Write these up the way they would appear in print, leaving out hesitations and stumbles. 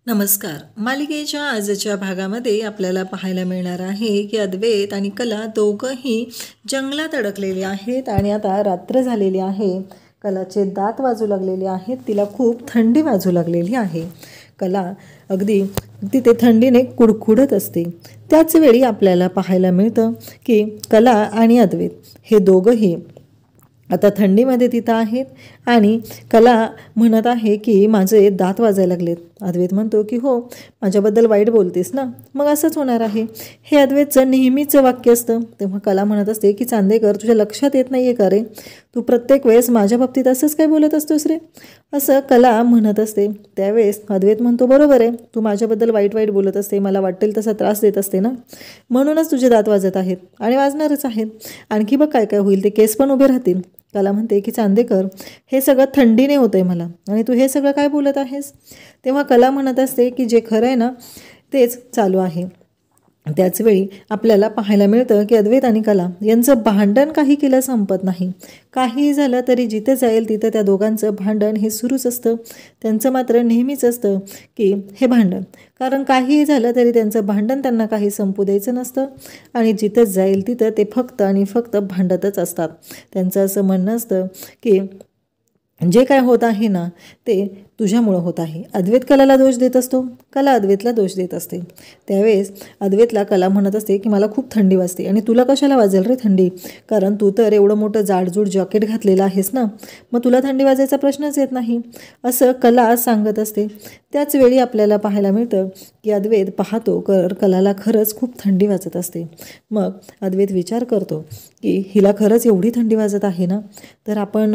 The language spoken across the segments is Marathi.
नमस्कार. मालिकेच्या आजच्या भागामध्ये आपल्याला पाहायला मिळणार आहे की अद्वैत आणि कला दोघंही जंगलात अडकलेले आहेत आणि आता रात्र झालेली आहे. कलाचे दात वाजू लागलेले आहेत. तिला खूप थंडी वाजू लागलेली आहे. कला अगदी तिथे थंडीने कुडकुडत असते. त्याच वेळी आपल्याला पाहायला मिळतं की कला आणि अद्वैत हे दोघंही आता थंडीमध्ये तिथं आहेत आणि कला म्हणत आहे की माझे दात वाजायला लागलेत. अद्वैत म्हणतो की हो, माझ्याबद्दल वाईट बोलतेस ना, मग असंच होणार आहे. हे अद्वैतचं नेहमीचं वाक्य असतं. तेव्हा कला म्हणत असते की चांदेकर, तुझ्या लक्षात येत नाही आहे का रे, तू प्रत्येक वेळेस माझ्या बाबतीत असंच काय बोलत असतोस रे, असं कला म्हणत असते. त्यावेळेस अद्वैत म्हणतो बरोबर आहे, तू माझ्याबद्दल वाईट वाईट बोलत असते, मला वाटेल तसा त्रास देत असते ना, म्हणूनच तुझे दात वाजत आहेत आणि वाजणारच आहेत. आणखी बघ काय काय होईल, ते केस पण उभे राहतील. कला म्हणते की चांदेकर, हे सगळं थंडीने होतं आहे मला आणि तू हे सगळं काय बोलत आहेस. तेव्हा कला म्हणत असते की जे खरं आहे ना तेच चालू आहे. त्याचवेळी आपल्याला पाहायला मिळतं की अद्वैत आणि कला यांचं भांडण काही केलं संपत नाही. काहीही झालं तरी जिथे जाईल तिथं त्या दोघांचं भांडण हे सुरूच असतं. त्यांचं मात्र नेहमीच असतं की हे भांडण, कारण काहीही झालं तरी त्यांचं भांडण त्यांना काही संपू द्यायचं नसतं आणि जिथं जाईल तिथं ते फक्त आणि फक्त भांडतच असतात. त्यांचं असं म्हणणं असतं की जे काय होत आहे ना ते तुझ्यामुळं होत आहे. अद्वैत कलाला दोष देत असतो, कला अद्वैतला दोष देत असते. त्यावेळेस अद्वैतला कला म्हणत असते की मला खूप थंडी वाजते. आणि तुला कशाला वाजेल रे थंडी, कारण तू तर एवढं मोठं जाडजूड जॅकेट घातलेलं आहेस ना, मग तुला थंडी वाजायचा प्रश्नच येत नाही, असं कला सांगत असते. त्याच वेळी आपल्याला पाहायला मिळतं की अद्वैत पाहतो कलाला खरंच खूप थंडी वाजत असते. मग अद्वैत विचार करतो की हिला खरंच एवढी थंडी वाजत आहे ना, तर आपण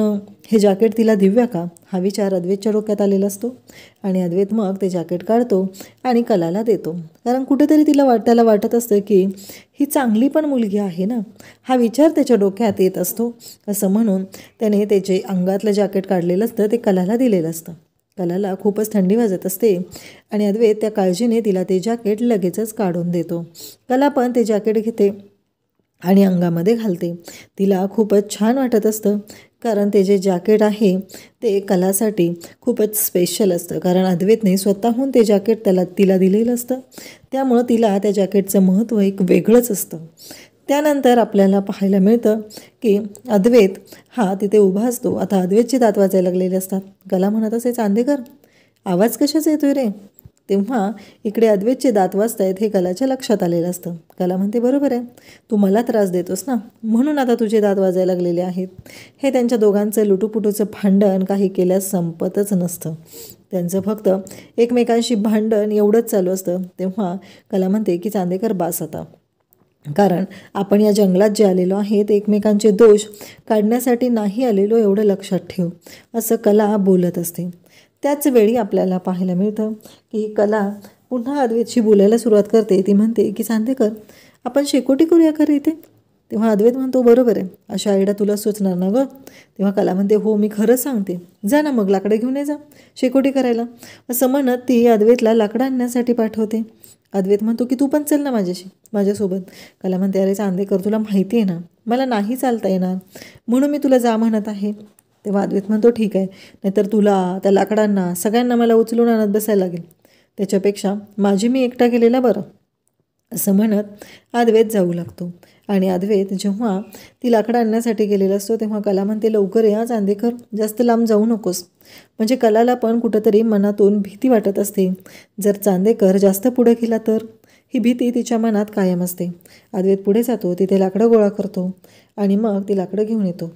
हे जॅकेट तिला देऊया का, हा विचार अद्वैतच्या डोक्यात आलेला असतो. आणि अद्वैत मग ते जॅकेट काढतो आणि कलाला देतो, कारण कुठेतरी त्याला वाटत असतं की ही चांगली पण मुलगी आहे ना, हा विचार त्याच्या डोक्यात येत असतो. असं म्हणून त्याने त्याचे अंगातलं जॅकेट काढलेलं असतं, ते कलाला दिलेलं असतं. कलाला खूपच थंडी वाजत असते आणि अद्वैत त्या काळजीने तिला ते जॅकेट लगेचच काढून देतो. कला पण ते जॅकेट घेते आणि अंगामध्ये घालते. तिला खूपच छान वाटत असतं, कारण ते जे जॅकेट आहे ते कलासाठी खूपच स्पेशल असतं, कारण अद्वैतने स्वतःहून ते जॅकेट तिला दिलेलं असतं. त्यामुळं तिला त्या जॅकेटचं महत्त्व एक वेगळंच असतं. त्यानंतर आपल्याला पाहायला मिळतं की अद्वैत हा तिथे उभा असतो. आता अद्वैतचे दात वाजायला लागलेले असतात. कला म्हणत असे, चांदेकर आवाज कशाचा येतोय रे. तेव्हा इकडे अद्वैतचे दात वाजत आहेत हे कलाच्या लक्षात आलेलं असतं. कला म्हणते बरोबर आहे, तू मला त्रास देतोस ना, म्हणून आता तुझे दात वाजायला लागलेले आहेत. हे त्यांच्या दोघांचं लुटूपुटूचं भांडण काही केल्यास संपतच नसतं. त्यांचं फक्त एकमेकांशी भांडण एवढंच चालू असतं. तेव्हा कला म्हणते की चांदेकर बास आता, कारण आपण या जंगलात जे आलेलो आहे ते एकमेकांचे दोष काढण्यासाठी नाही आलेलो, एवढं लक्षात ठेव, असं कला बोलत असते. त्याच वेळी आपल्याला पाहायला मिळतं की कला पुन्हा अद्वैतशी बोलायला सुरुवात करते. ती म्हणते की चांदेकर, आपण शेकोटी करूया खरं इथे. तेव्हा अद्वैत म्हणतो बरोबर आहे, अशा आयडिया तुला सुचणार ना गं. तेव्हा कला म्हणते हो, मी खरंच सांगते, जा ना मग लाकडं घेऊन ये जा शेकोटी करायला, असं म्हणत ती अद्वैतला लाकडं आणण्यासाठी पाठवते. अद्वैत म्हणतो की तू पण चल ना माझ्यासोबत. कला म्हणते अरे चांदेकर, तुला माहिती आहे ना मला नाही चालता येणार, म्हणून मी तुला जा म्हणत आहे. तेव्हा अद्वैत म्हणतो ठीक आहे, नाहीतर तुला त्या लाकडांना सगळ्यांना मला उचलून आणत बसायला लागेल, त्याच्यापेक्षा माझी मी एकटा गेलेला बरं, असं म्हणत अद्वैत जाऊ लागतो. आणि अद्वैत जेव्हा ती लाकडं आणण्यासाठी गेलेला असतो तेव्हा कला म्हणते लवकर या चांदेकर, जास्त लांब जाऊ नकोस. म्हणजे कलाला पण कुठंतरी मनातून भीती वाटत असते, जर चांदेकर जास्त पुढे गेला तर, ही भीती तिच्या मनात कायम असते. अद्वैत पुढे जातो, तिथे लाकडं गोळा करतो आणि मग ती लाकडं घेऊन येतो.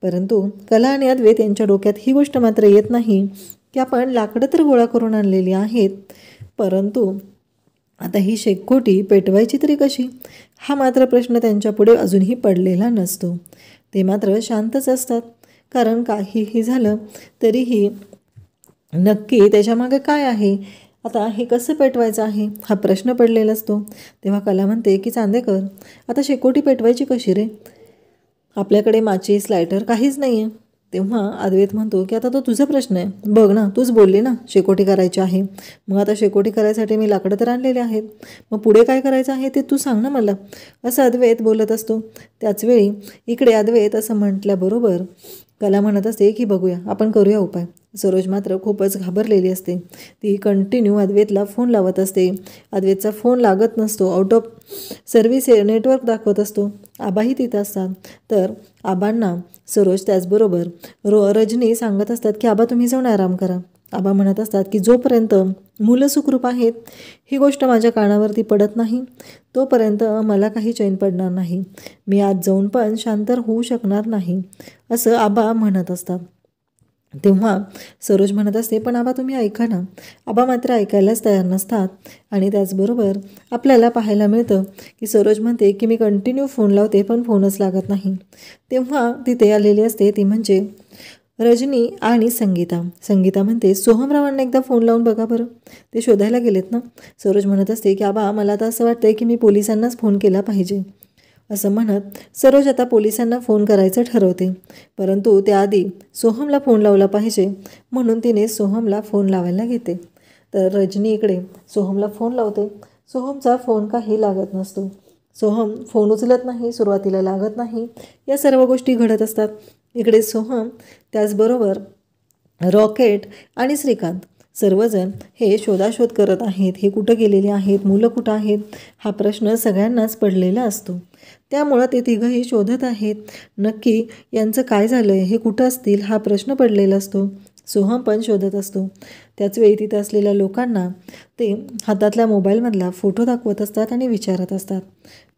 परंतु कला आणि अद्वैत यांच्या डोक्यात ही गोष्ट मात्र येत नाही की आपण लाकडं तर गोळा करून आणलेली आहेत, परंतु आता ही शेकोटी पेटवायची तरी कशी, हा मात्र प्रश्न त्यांच्यापुढे अजूनही पडलेला नसतो. ते मात्र शांतच असतात, कारण काहीही झालं तरीही नक्की त्याच्यामागे काय आहे, आता हे कसं पेटवायचं आहे हा प्रश्न पडलेला असतो. तेव्हा कला म्हणते की चांदेकर, आता शेकोटी पेटवायची कशी रे, आपल्याकडे माचीस लायटर काहीच नाही आहे. तेव्हा अद्वैत म्हणतो की आता तो तुझा प्रश्न आहे, बघ ना तूच बोलली ना शेकोटी करायची आहे, मग आता शेकोटी करायसाठी मी लाकडं तर आणलेले आहेत, मग पुढे काय करायचं आहे ते तू सांग ना मला, असं अद्वैत बोलत असतो. त्याचवेळी इकडे अद्वैत असं म्हटल्याबरोबर कला म्हणत असते की बघूया, आपण करूया उपाय. सरोज मात्र खूपच घाबरलेली असते. ती कंटिन्यू अद्वैतला फोन लावत असते. अद्वैतचा फोन लागत नसतो. आउट ऑफ सर्व्हिस नेटवर्क दाखवत असतो. आबाही तिथं असतात. तर आबांना सरोज त्याचबरोबर रजनी सांगत असतात की आबा तुम्ही जाऊन आराम करा. आबा म्हणत असतात की जोपर्यंत मुलं सुखरूप आहेत ही गोष्ट माझ्या कानावरती पडत नाही तोपर्यंत मला काही चैन पडणार नाही. मी आज जाऊन पण शांत होऊ शकणार नाही असं आबा म्हणत असतात. तेव्हा सरोज म्हणत असते पण आबा तुम्ही ऐका ना. आबा मात्र ऐकायलाच तयार नसतात. आणि त्याचबरोबर आपल्याला पाहायला मिळतं की सरोज म्हणते की मी कंटिन्यू फोन लावते पण फोनच लागत नाही. तेव्हा तिथे आलेली असते ती म्हणजे रजनी आणि संगीता. संगीता म्हणते सोहमरावांना एकदा फोन लावून बघा बरं, ते शोधायला गेलेत ना. सरोज म्हणत असते की आबा मला तर असं वाटतंय की मी पोलिसांनाच फोन केला पाहिजे. असं म्हणत सरोज आता पोलिसांना फोन करायचं ठरवते. परंतु त्याआधी सोहमला फोन लावला पाहिजे म्हणून तिने सोहमला फोन लावायला घेते. तर रजनी इकडे सोहमला फोन लावते. सोहमचा फोन काही लागत नसतो. सोहम फोन उचलत नाही, सुरुवातीला लागत नाही. या सर्व गोष्टी घडत असतात. इकडे सोहम त्याचबरोबर रॉकेट आणि श्रीकांत सर्वजण हे शोधाशोध करत आहेत. हे कुठं गेलेले आहेत, मुलं कुठं आहेत हा प्रश्न सगळ्यांनाच पडलेला असतो. त्यामुळं ते तिघंही शोधत आहेत. नक्की यांचं काय झालं आहे, हे कुठं असतील हा प्रश्न पडलेला असतो. सोहम पण शोधत असतो. त्याचवेळी तिथं असलेल्या लोकांना ते हातातल्या मोबाईलमधला फोटो दाखवत असतात आणि विचारत असतात.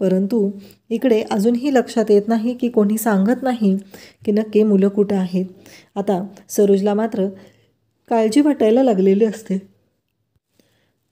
परंतु इकडे अजूनही लक्षात येत नाही की कोणी सांगत नाही की नक्की मुलं कुठं आहेत. आता सरोजला मात्र काळजी वाटायला लागलेली असते.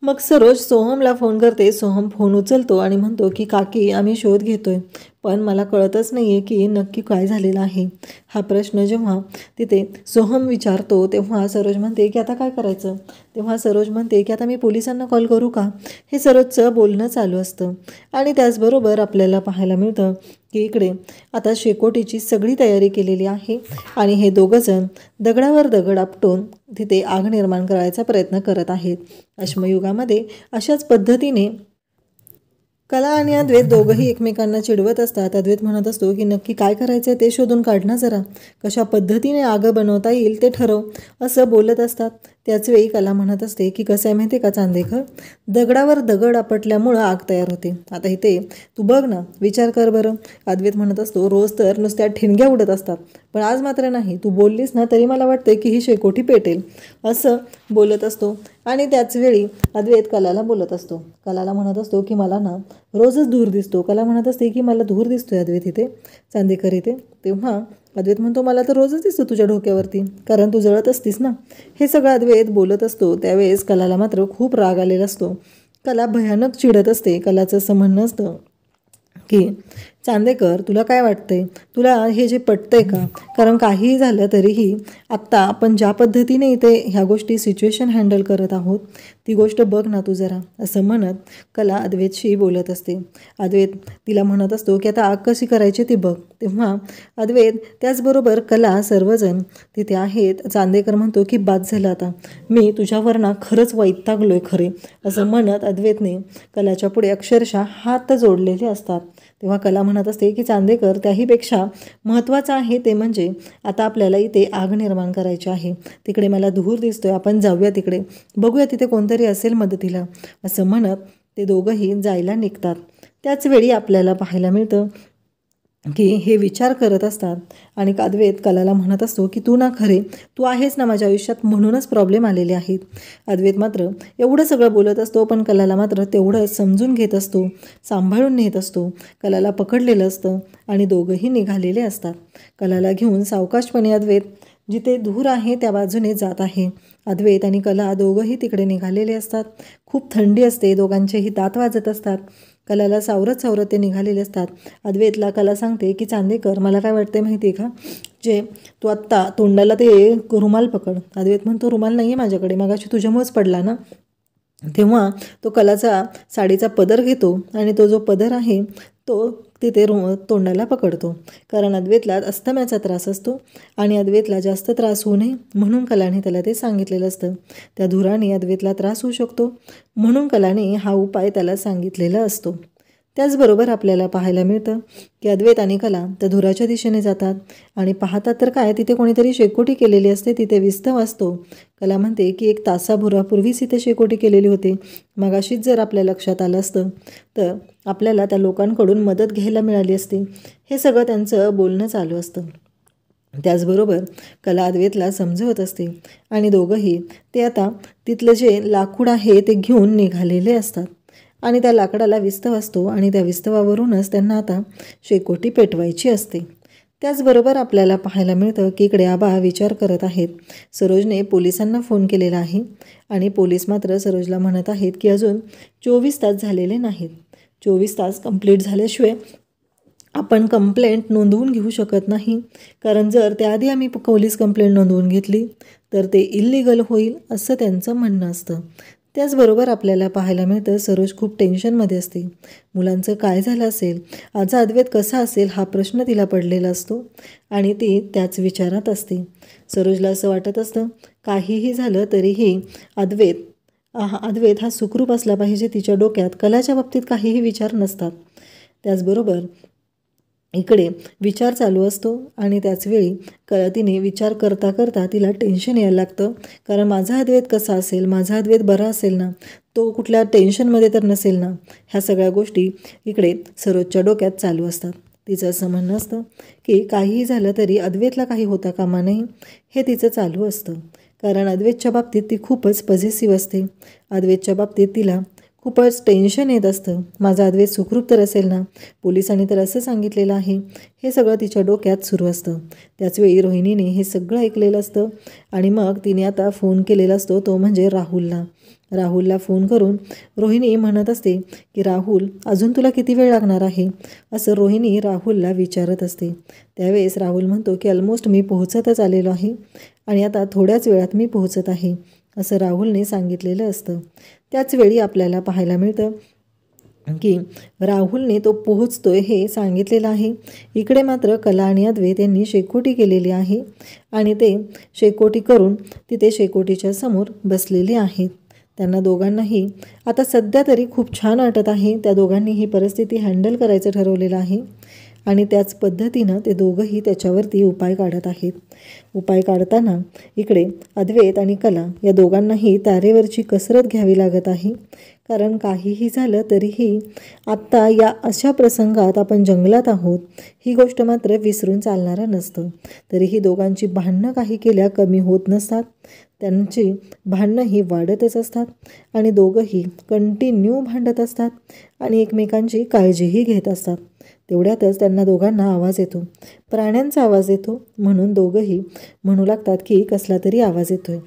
मग सरोज सोहमला फोन करते. सोहम फोन उचलतो आणि म्हणतो की काकी आम्ही शोध घेतोय पण मला कळतच नाही आहे की नक्की काय झालेलं आहे. हा प्रश्न जेव्हा तिथे सोहम विचारतो तेव्हा सरोज म्हणते की आता काय करायचं. तेव्हा सरोज म्हणते की आता मी पोलिसांना कॉल करू का. हे सरोजचं बोलणं चालू असतं. आणि त्याचबरोबर आपल्याला पाहायला मिळतं की इकडे आता शेकोटीची सगळी तयारी केलेली आहे आणि हे दोघंजण दगडावर दगड आपटून तिथे आग निर्माण करायचा प्रयत्न करत आहेत. अश्मयुगामध्ये अशाच पद्धतीने कला आणि अद्वैत दोघंही एकमेकांना चिडवत असतात. अद्वैत म्हणत असतो की नक्की काय करायचं ते शोधून काढ ना जरा, कशा पद्धतीने आग बनवता येईल ते ठरव असं बोलत असतात. त्याचवेळी कला म्हणत असते की कसं आहे माहिती आहे का चांदेकर, दगडावर दगड आपटल्यामुळं आग तयार होते. आता इथे तू बघ ना, विचार कर बरं. अद्वैत म्हणत असतो रोज तर नुसत्या ठिणग्या उडत असतात पण आज मात्र नाही. तू बोललीस ना तरी मला वाटतं की ही शेकोटी पेटेल असं बोलत असतो. आणि त्याचवेळी अद्वैत कलाला बोलत असतो. कलाला म्हणत असतो की मला ना रोजच धूर दिसतो. कला म्हणत असते की मला धूर दिसतोय अद्वैत इथे, चांदेकर इथे. तेव्हा अद्वैत म्हणतो मला तर रोजच दिसतो तुझ्या डोक्यावरती, कारण तू जळत असतीस ना. हे सगळं अद्वैत बोलत असतो. त्यावेळेस कलाला मात्र खूप राग आलेला असतो. कला भयानक चिडत असते. कलाचं असं म्हणणं असतं की चांदेकर तुला काय वाटतंय, तुला हे जे पटतंय का. कारण काहीही झालं तरीही आत्ता आपण ज्या पद्धतीने इथे ह्या गोष्टी सिच्युएशन हँडल करत आहोत ती गोष्ट बघ ना तू जरा, असं म्हणत कला अद्वैतशी बोलत असते. अद्वैत तिला म्हणत असतो की आता आग कशी करायची ती बघ. तेव्हा अद्वैत त्याचबरोबर कला सर्वजण तिथे आहेत. चांदेकर म्हणतो की बाद झालं आता, मी तुझ्यावर ना खरंच वैतागलोय खरे असं म्हणत अद्वैतने कलाच्या पुढे अक्षरशः हात जोडलेले असतात. तेव्हा कला म्हणत असते की चांदेकर त्याहीपेक्षा महत्त्वाचं आहे ते म्हणजे आता आपल्याला इथे आग निर्माण करायची आहे. तिकडे मला धूर दिसतोय, आपण जाऊया तिकडे, बघूया तिथे कोणतरी असेल मदतीला असं म्हणत ते दोघंही जायला निघतात. त्याचवेळी आपल्याला पाहायला मिळतं की हे विचार करत असतात आणि अद्वैत कलाला म्हणत असतो की तू ना खरे तू आहेस ना माझ्या आयुष्यात म्हणूनच प्रॉब्लेम आलेले आहेत. अद्वैत मात्र एवढं सगळं बोलत असतो पण कलाला मात्र तेवढं समजून घेत असतो, सांभाळून नेत असतो. कलाला पकडलेलं असतं आणि दोघंही निघालेले असतात. कलाला घेऊन सावकाशपणे अद्वैत जिथे धूर आहे त्या बाजूने जात आहे. अद्वैत आणि कला दोघंही तिकडे निघालेले असतात. खूप थंडी असते, दोघांचेही दात वाजत असतात. कलाला सावरत सावरत ते निघालेले असतात. अद्वैतला कला सांगते की चांदेकर मला काय वाटते माहिती आहे का, जे तू आत्ता तोंडाला ते रुमाल पकड. अद्वैत म्हणतो रुमाल नाही आहे माझ्याकडे, मगाशी तुझ्यामुळेच पडला ना. तेव्हा तो कलाचा साडीचा पदर घेतो आणि तो जो पदर आहे तो तिथे तोंडाला पकडतो. कारण अद्वैतला अस्थम्याचा त्रास असतो आणि अद्वैतला जास्त त्रास होऊ नये म्हणून कलाने त्याला ते सांगितलेलं असतं. त्या धुराने अद्वैतला त्रास होऊ शकतो म्हणून कलाने हा उपाय त्याला सांगितलेला असतो. त्याचबरोबर आपल्याला पाहायला मिळतं की अद्वैत आणि कला त्या धुराच्या दिशेने जातात आणि पाहतात तर काय, तिथे कोणीतरी शेकोटी केलेली असते. तिथे विस्तव असतो. कला म्हणते की 1 तासाभरापूर्वीच इथे शेकोटी केलेली होती. मगाशीच जर आपल्या लक्षात आलं असतं तर आपल्याला त्या लोकांकडून मदत घ्यायला मिळाली असती. हे सगळं त्यांचं बोलणं चालू असतं. त्याचबरोबर कला अद्वैतला समजवत असते आणि दोघंही ते आता तिथलं जे लाकूड आहे ते घेऊन निघालेले असतात आणि त्या लाकडाला विस्तव असतो आणि त्या विस्तवावरूनच त्यांना आता शेकोटी पेटवायची असते. त्याचबरोबर आपल्याला पाहायला मिळतं की इकडे आबा विचार करत आहेत. सरोजने पोलिसांना फोन केलेला आहे आणि पोलीस मात्र सरोजला म्हणत आहेत की अजून 24 तास झालेले नाहीत. 24 तास कंप्लीट झाल्याशिवाय आपण कंप्लेंट नोंदवून घेऊ शकत नाही, कारण जर त्याआधी आम्ही पोलीस कंप्लेंट नोंदवून घेतली तर ते इल्लीगल होईल असं त्यांचं म्हणणं असतं. त्याचबरोबर आपल्याला पाहायला मिळतं सरोज खूप टेन्शनमध्ये असते. मुलांचं काय झालं असेल, आजचा अद्वैत कसा असेल हा प्रश्न तिला पडलेला असतो आणि ती त्याच विचारात असते. सरोजला असं वाटत असतं काहीही झालं तरीही अद्वैत हा सुखरूप असला पाहिजे. तिच्या डोक्यात कलाच्या बाबतीत काहीही विचार नसतात. त्याचबरोबर इकडे विचार चालू असतो आणि त्याचवेळी तिने विचार करता करता तिला टेन्शन यायला लागतं, कारण माझा अद्वैत कसा असेल, माझा अद्वैत बरा असेल ना, तो कुठल्या टेन्शनमध्ये तर नसेल ना. ह्या सगळ्या गोष्टी इकडे सरोजच्या डोक्यात चालू असतात. तिचं असं म्हणणं असतं की काहीही झालं तरी अद्वैतला काही होता कामा नये, हे तिचं चालू असतं. कारण अद्वैतच्या बाबतीत ती खूपच पॉझिटिव्ह असते. अद्वैतच्या बाबतीत तिला खूपच टेन्शन येत असतं. माझा अद्वैत सुखरूप तर असेल ना, पोलिसांनी तर असं सांगितलेलं आहे, हे सगळं तिच्या डोक्यात सुरू असतं. त्याचवेळी रोहिणीने हे सगळं ऐकलेलं असतं आणि मग तिने आता फोन केलेला असतो, तो म्हणजे राहुलला फोन करून रोहिणी म्हणत असते की राहुल, अजून तुला किती वेळ लागणार आहे, असं रोहिणी राहुलला विचारत असते. त्यावेळेस राहुल म्हणतो की ऑलमोस्ट मी पोहोचतच आलेलो आहे आणि आता थोड्याच वेळात मी पोहोचत आहे, असं राहुलने सांगितलेलं असतं. त्याचवेळी आपल्याला पाहायला मिळतं की राहुलने तो पोहोचतोय हे सांगितलेलं आहे. इकडे मात्र कला आणि अद्वैत यांनी शेकोटी केलेली आहे आणि ते शेकोटी करून तिथे शेकोटीच्या समोर बसलेले आहेत. त्यांना दोघांनाही आता सध्या तरी खूप छान वाटत आहे. त्या दोघांनी ही परिस्थिती हँडल करायचं ठरवलेलं आहे आणि त्याच पद्धतीनं ते दोघंही त्याच्यावरती उपाय काढत आहेत. उपाय काढताना इकडे अद्वैत आणि कला या दोघांनाही तारेवरची कसरत घ्यावी लागत आहे, कारण काहीही झालं तरीही आत्ता या अशा प्रसंगात आपण जंगलात आहोत ही गोष्ट मात्र विसरून चालणारं नसतं. तरीही दोघांची भांडणं काही केल्या कमी होत नसतात. त्यांची भांडणं ही वाढतच असतात आणि दोघंही कंटिन्यू भांडत असतात आणि एकमेकांची काळजीही घेत असतात. तेवढ्यातच त्यांना दोघांना आवाज येतो, प्राण्यांचा आवाज येतो. म्हणून दोघंही म्हणू लागतात की कसला तरी आवाज येतोय.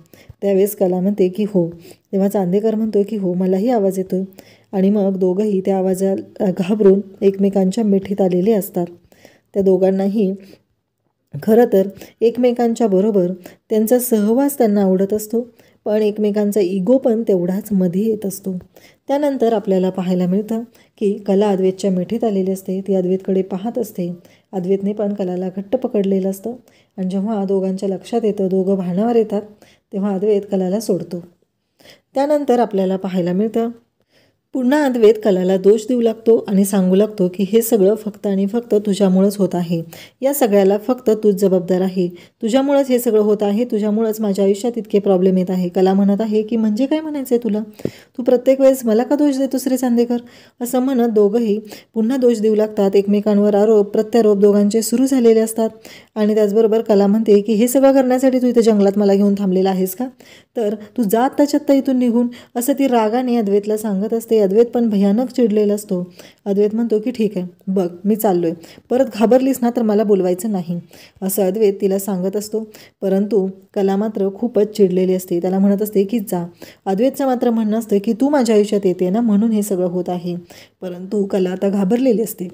त्यावेळेस कला म्हणते की हो, तेव्हा चांदेकर म्हणतोय की हो, मलाही आवाज येतोय. आणि मग दोघंही त्या आवाजाला घाबरून एकमेकांच्या मिठीत आलेले असतात. त्या दोघांनाही खरं तर एकमेकांच्या बरोबर त्यांचा सहवास त्यांना आवडत असतो, पण एकमेकांचा इगो पण तेवढाच मध्ये येत असतो. त्यानंतर आपल्याला पाहायला मिळतं की कला अद्वैतच्या मिठीत आलेली असते. ती अद्वैतकडे पाहत असते. अद्वैतने पण कलाला घट्ट पकडलेलं असतं आणि जेव्हा दोघांच्या लक्षात येतं दोघं भानावर येतात, तेव्हा अद्वैत कलाला सोडतो. त्यानंतर आपल्याला पाहायला मिळतं पुन्हा अद्वैत कलाला दोष देऊ लागतो आणि सांगू लागतो की हे सगळं फक्त आणि फक्त तुझ्यामुळंच होत आहे. या सगळ्याला फक्त तूच जबाबदार आहे. तुझ्यामुळंच हे सगळं होत आहे. तुझ्यामुळंच माझ्या आयुष्यात इतके प्रॉब्लेम येत आहे. कला म्हणत आहे की म्हणजे काय म्हणायचं आहे तुला? तू प्रत्येक वेळेस मला का दोष देतोस रे चांदेकर? असं म्हणत दोघंही पुन्हा दोष देऊ लागतात. एकमेकांवर आरोप प्रत्यारोप दोघांचे सुरू झालेले असतात. आणि त्याचबरोबर कला म्हणते की हे सगळं करण्यासाठी तू इथं जंगलात मला घेऊन थांबलेला आहेस का? तर तू जा आत्ताच्या आत्ता इथून निघून, असं ती रागाने अद्वैतला सांगत असते. अद्वैत पण भयानक चिडलेला असतो. अद्वैत म्हणतो की ठीक आहे, बघ मी चाललोय, परत घाबरलीस ना तर मला बोलवायचं नाही, असं अद्वैत तिला सांगत असतो. परंतु कला मात्र खूपच चिडलेली असते. त्याला म्हणत असते की जा. अद्वैतचं मात्र म्हणणं असतं की तू माझ्या आयुष्यात येते ना म्हणून हे सगळं होत आहे. परंतु कला आता घाबरलेली असते.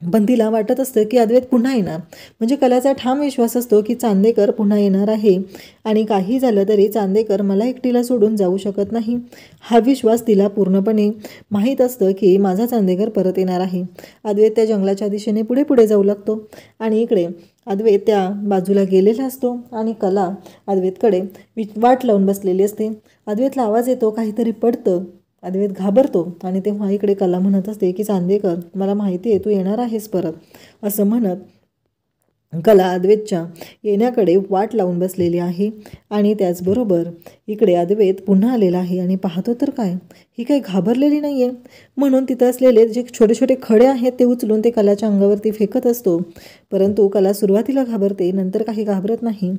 पण तिला वाटत असतं की अद्वैत पुन्हा येणार. म्हणजे कलाचा ठाम विश्वास असतो की चांदेकर पुन्हा येणार आहे आणि काही झालं तरी चांदेकर मला एकटीला सोडून जाऊ शकत नाही. हा विश्वास तिला पूर्णपणे माहीत असतं की माझा चांदेकर परत येणार आहे. अद्वैत त्या जंगलाच्या दिशेने पुढे पुढे जाऊ लागतो आणि इकडे अद्वैत त्या बाजूला गेलेला असतो आणि कला अद्वैतकडे वाट लावून बसलेली असते. अद्वैतला आवाज येतो, काहीतरी पडतं अद्वैत घाबरतो आणि तेव्हा इकडे कला म्हणत असते की चांदेकर मला माहिती आहे तू येणार आहेस परत, असं म्हणत कला अद्वैतच्या येण्याकडे वाट लावून बसलेली आहे. आणि त्याचबरोबर इकडे अद्वैत पुन्हा आलेला आहे आणि पाहतो तर काय, ही काही घाबरलेली नाही आहे. म्हणून तिथं असलेले जे छोटे छोटे खडे आहेत ते उचलून ते कलाच्या अंगावरती फेकत असतो. परंतु कला सुरुवातीला घाबरते, नंतर काही घाबरत नाही.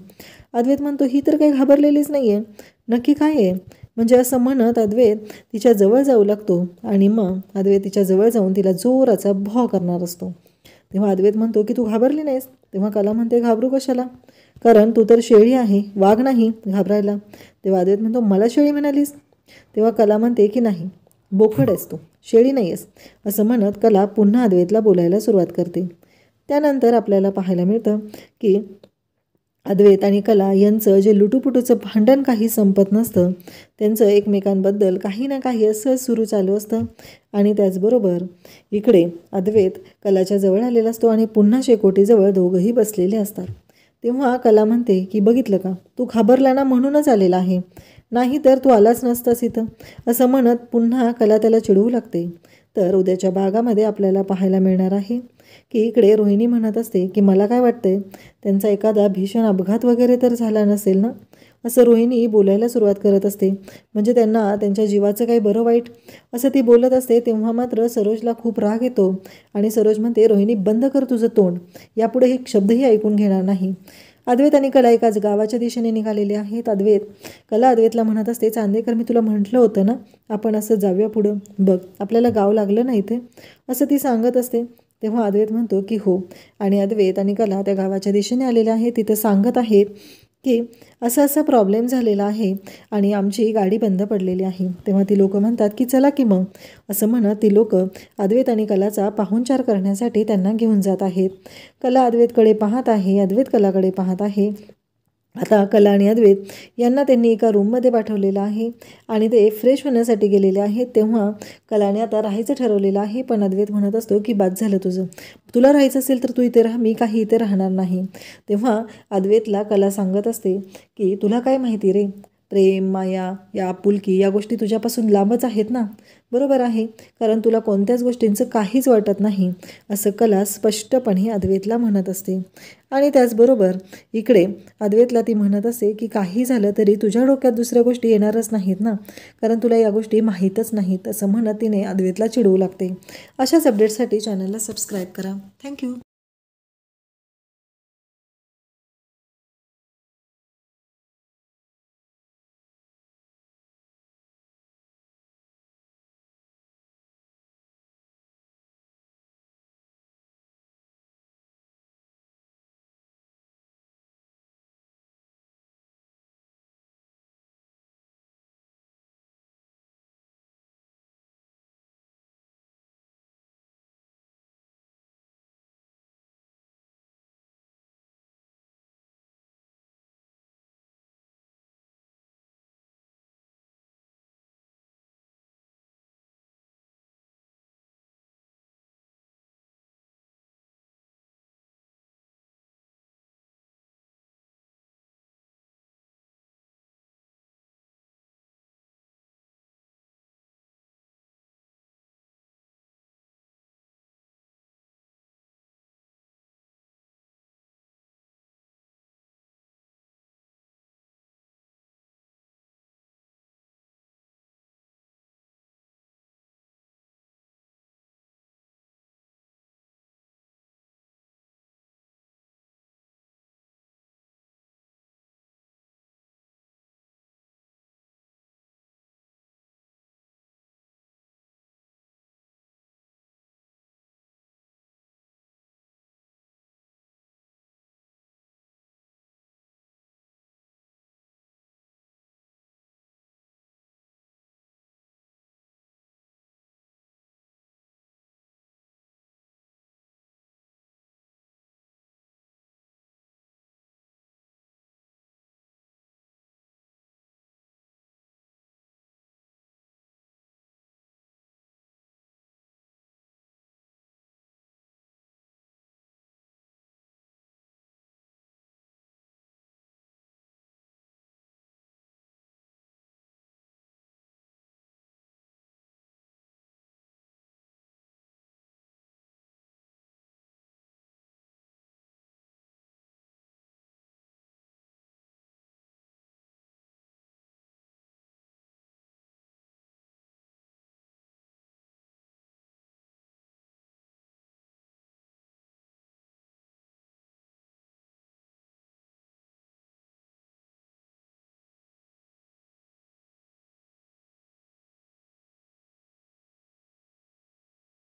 अद्वैत म्हणतो ही तर काही घाबरलेलीच नाही आहे, नक्की काय आहे. म्हणजे असं म्हणत अद्वैत तिच्या जवळ जाऊ लागतो आणि मग अद्वैत तिच्या जवळ जाऊन तिला जोराचा भॉ करणार असतो. तेव्हा अद्वैत म्हणतो की तू घाबरली नाहीस. तेव्हा कला म्हणते घाबरू कशाला, कारण तू तर शेळी आहे, वाघ नाही घाबरायला. तेव्हा अद्वैत म्हणतो मला शेळी म्हणालीस. तेव्हा कला म्हणते की नाही, बोकड आहेस तू, शेळी नाही आहेस, असं म्हणत कला पुन्हा अद्वैतला बोलायला सुरुवात करते. त्यानंतर आपल्याला पाहायला मिळतं की अद्वैत आणि कला यांचं जे लुटूपुटूचं भांडण काही संपत नसतं. त्यांचं एकमेकांबद्दल काही ना काही असं सुरू चालू असतं. आणि त्याचबरोबर इकडे अद्वैत कलाच्या जवळ आलेला असतो आणि पुन्हा शेकोटीजवळ दोघंही बसलेले असतात. तेव्हा कला म्हणते की बघितलं का, तू घाबरला ना म्हणूनच आलेला आहे, नाही तर तू आलाच नसतास इथं, असं म्हणत पुन्हा कला त्याला चिडवू लागते. तर उद्याच्या भागामध्ये आपल्याला पाहायला मिळणार आहे की इकडे रोहिणी म्हणत असते की मला काय वाटतंय त्यांचा एखादा भीषण अपघात वगैरे तर झाला नसेल ना, असं रोहिणी बोलायला सुरुवात करत असते. म्हणजे त्यांना त्यांच्या जीवाचं काही बरं वाईट असं ती बोलत असते. तेव्हा मात्र सरोजला खूप राग येतो आणि सरोज म्हणते रोहिणी बंद कर तुझं तोंड, यापुढे एक शब्दही ऐकून घेणार नाही. अद्वैत आणि कला एकाच गावाच्या दिशेने निघालेले आहेत. कला अद्वैतला म्हणत असते चांदेकर मी तुला म्हटलं होतं ना आपण असं जाऊया पुढं, बघ आपल्याला गाव लागलं नाही ते, असं ती सांगत असते. तेव्हा अद्वैत म्हणतो की हो, आणि अद्वैत आणि कला त्या गावाच्या दिशेने आलेले आहेत. तिथं सांगत आहेत की असा प्रॉब्लेम झालेला आहे आणि आमची गाडी बंद पडलेली आहे. तेव्हा ती लोकं म्हणतात की चला की मग, असं म्हणत ती लोकं अद्वैत आणि कलाचा पाहुणचार करण्यासाठी त्यांना घेऊन जात आहेत. कला अद्वैतकडे पाहत आहे, अद्वैत कलाकडे पाहत आहे. आता कला आणि अद्वैत यांना त्यांनी एका रूममध्ये पाठवलेलं आहे आणि ते फ्रेश होण्यासाठी गेलेले आहेत. तेव्हा कलाने आता राहायचं ठरवलेलं आहे, पण अद्वैत म्हणत असतो की बाद झालं तुझं, तुला राहायचं असेल तर तू इथे राहा, मी काही इथे राहणार नाही. तेव्हा अद्वैतला कला सांगत असते की तुला काय माहिती रे, प्रेम माया या आपुलकी या गोष्टी तुझ्यापासून लांबच आहेत ना. बरोबर आहे, कारण तुला कोणत्याच गोष्टींचं काहीच वाटत नाही, असं कला स्पष्टपणे अद्वैतला म्हणत असते. आणि त्याचबरोबर इकडे अद्वैतला ती म्हणत असते की काही झालं तरी तुझ्या डोक्यात दुसऱ्या गोष्टी येणारच नाहीत ना, कारण तुला या गोष्टी माहीतच नाहीत, असं म्हणत तिने अद्वैतला चिडवू लागते. अशाच अपडेट्ससाठी चॅनलला सबस्क्राईब करा. थँक्यू.